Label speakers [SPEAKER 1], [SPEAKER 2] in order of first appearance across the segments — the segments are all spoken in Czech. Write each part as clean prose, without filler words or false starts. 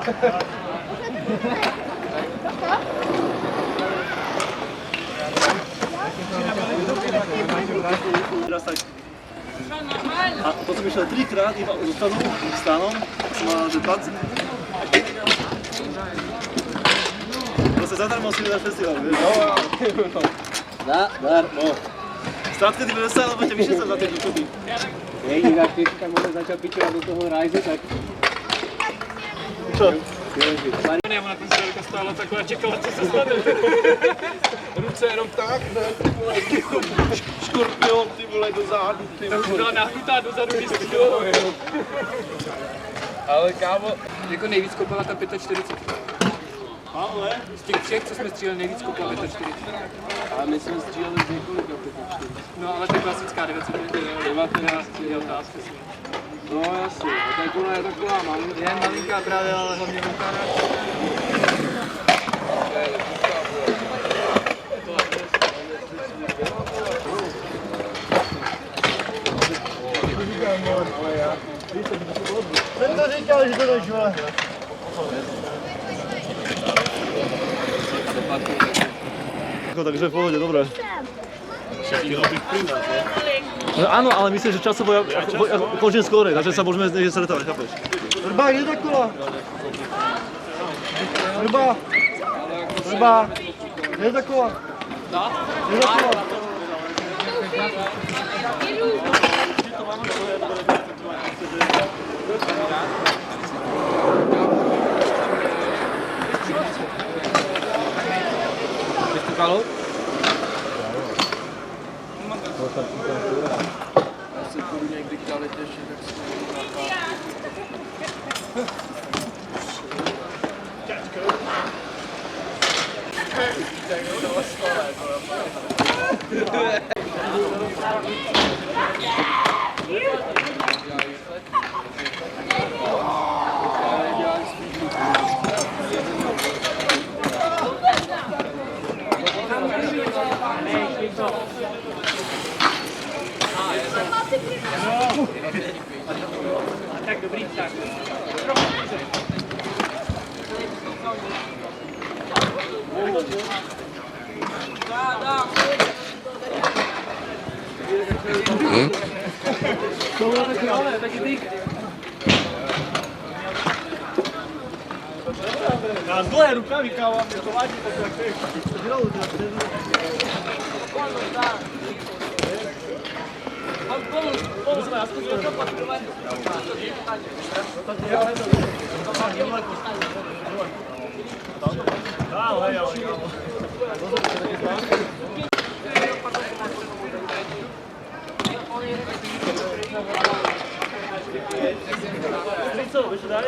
[SPEAKER 1] A potom išiel 3-krát iba zostanou stanom, som mal že 20. Proste zadarmo si vydáš festival, vieš? No. Zadarmo. Strátka ty vesel, lebo ťa vyšli sa za tie východy.
[SPEAKER 2] Jediný, tak ty si tam môže začať pičovať do toho rajzu, tak...
[SPEAKER 1] Čo?
[SPEAKER 3] Já na ten zvěrka stála takhle, čekala, co se stane. Ruce jenom tak, ne?
[SPEAKER 1] Škorpion, ty vole, do zádu, ty vole.
[SPEAKER 3] Byla nahnutá dozadu, když si bylo.
[SPEAKER 2] Ale kámo, jako nejvíc kopala ta 45.
[SPEAKER 1] Ale?
[SPEAKER 2] Z těch třech, co jsme stříleli, nejvíc kopala 45.
[SPEAKER 1] Ale my jsme stříleli z několika 45.
[SPEAKER 3] No ale ta klasická 19 je otázka.
[SPEAKER 1] No jasně, a ta je taková malinká.
[SPEAKER 3] Je malinká právě, ale hlavně velká rád.
[SPEAKER 1] Jsem to říkal, že to dožuje. Takže v pohode, dobré. Áno, ale myslím, že časovo končím skorej, takže sa môžeme niekde stretávať, chápeš? Rba, ide za kola. Rba, ide za kola. Ide za kola.
[SPEAKER 2] Halo?
[SPEAKER 1] Asi půjdu někdy k toaletě ještě, tak si
[SPEAKER 3] Tak dobrý, tak. Taky ty.
[SPEAKER 1] Já s dlouhé rukami káva, mě to váží, tak jak ty. Co, víš dál?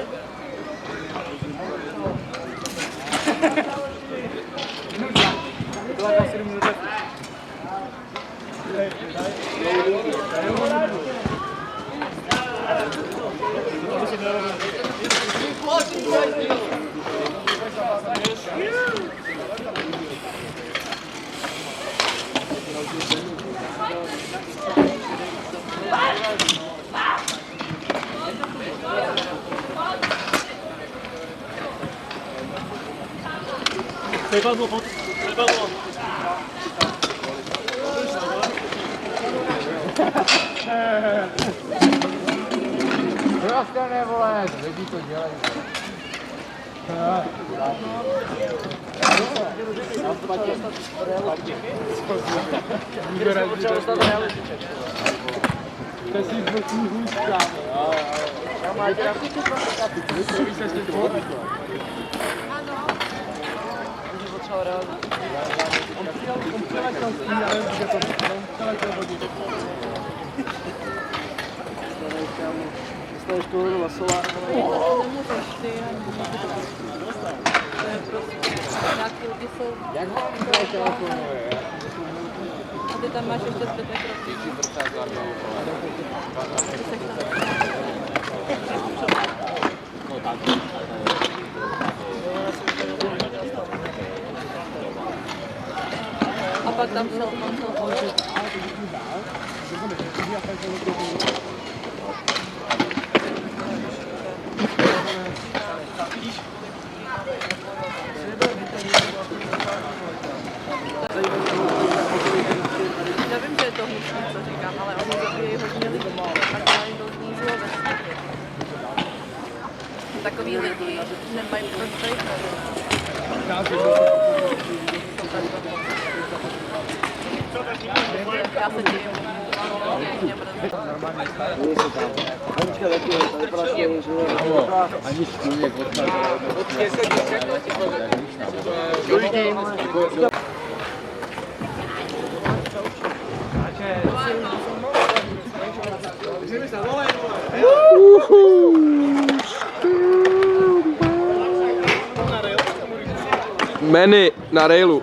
[SPEAKER 1] Prepadlo.
[SPEAKER 2] Prostě nevole, lidi to dělají. To si vrtní hůzka. Já máš On přiletěl s tím, ale že to přiletěl vodit.
[SPEAKER 1] Dostaneš toho do Vasola.
[SPEAKER 4] Nemůžeš ty, to je prostě, nějaký lidi jsou...
[SPEAKER 2] Jak vám to telefonuje?
[SPEAKER 4] A ty tam máš ještě zbytek roky. A pak tam jsou
[SPEAKER 1] Vidíš?
[SPEAKER 4] co říkám, ale oni zabíjejí hodně lidí. A dělají to znížilo ve světě. Takový lidi nemají proč tady. Já se divím.
[SPEAKER 2] Ani stůlek
[SPEAKER 5] Meny na railu.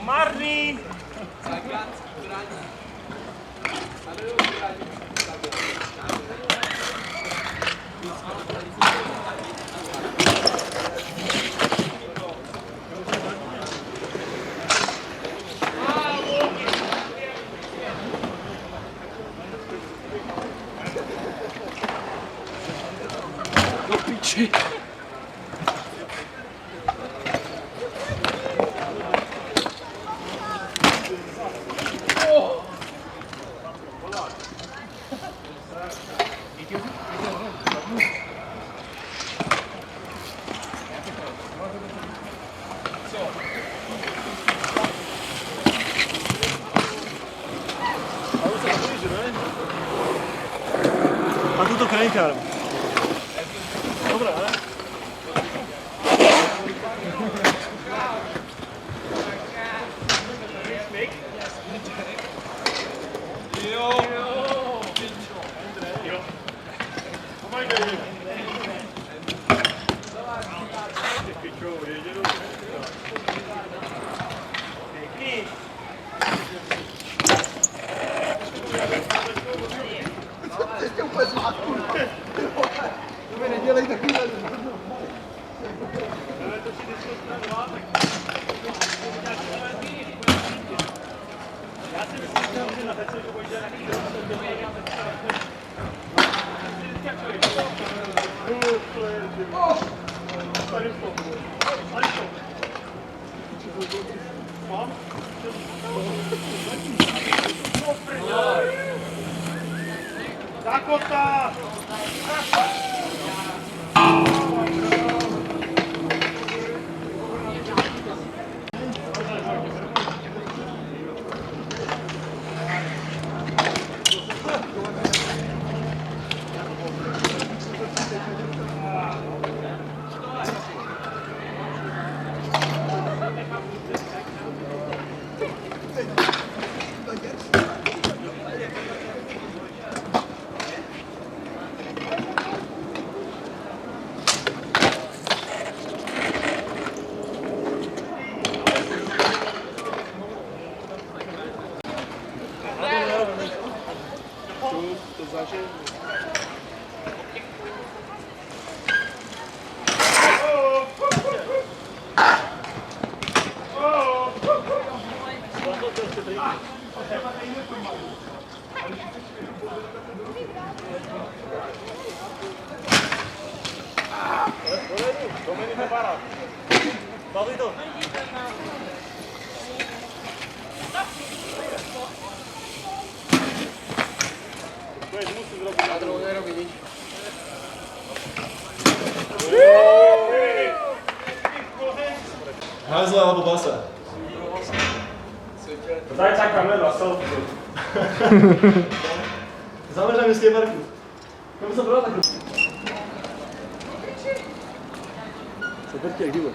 [SPEAKER 3] Marný!
[SPEAKER 5] Do piči.
[SPEAKER 1] A tuto krajinka. Dobrá, ne?
[SPEAKER 2] Nedělej takový.
[SPEAKER 3] Zakota! Baví to.
[SPEAKER 5] Na druhou nerobí nič.
[SPEAKER 1] Házle alebo basa?
[SPEAKER 3] Zajca kamera, selfie.
[SPEAKER 1] Záleží na městské parku. Kam jsem bral takhle? Se drtě jak život.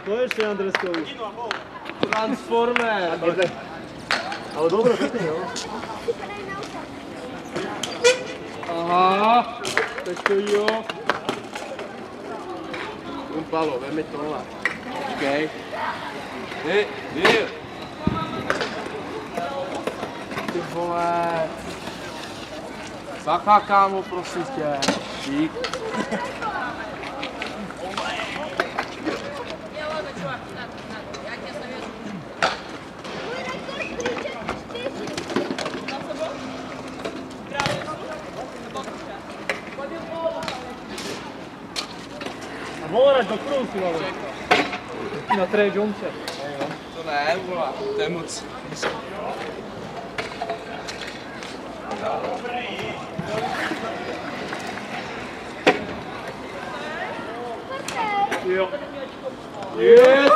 [SPEAKER 1] To je ještě Andreskou.
[SPEAKER 2] Transformer.
[SPEAKER 1] Ale dobro, pěkně, jo.
[SPEAKER 2] Aha, teď to jo.
[SPEAKER 5] Palo, vem mi tohle. Počkej. Ty. Ty vole. Bacha, kámo, prosím tě. Dík.
[SPEAKER 2] A volare do Kluci, vole. Na tre Johnce.
[SPEAKER 5] To ne, vole. To je moc.
[SPEAKER 2] Jo. Yes!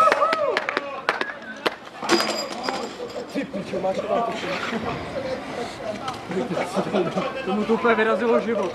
[SPEAKER 2] Ty pičo, máš to tam Tomu to úplně vyrazilo život.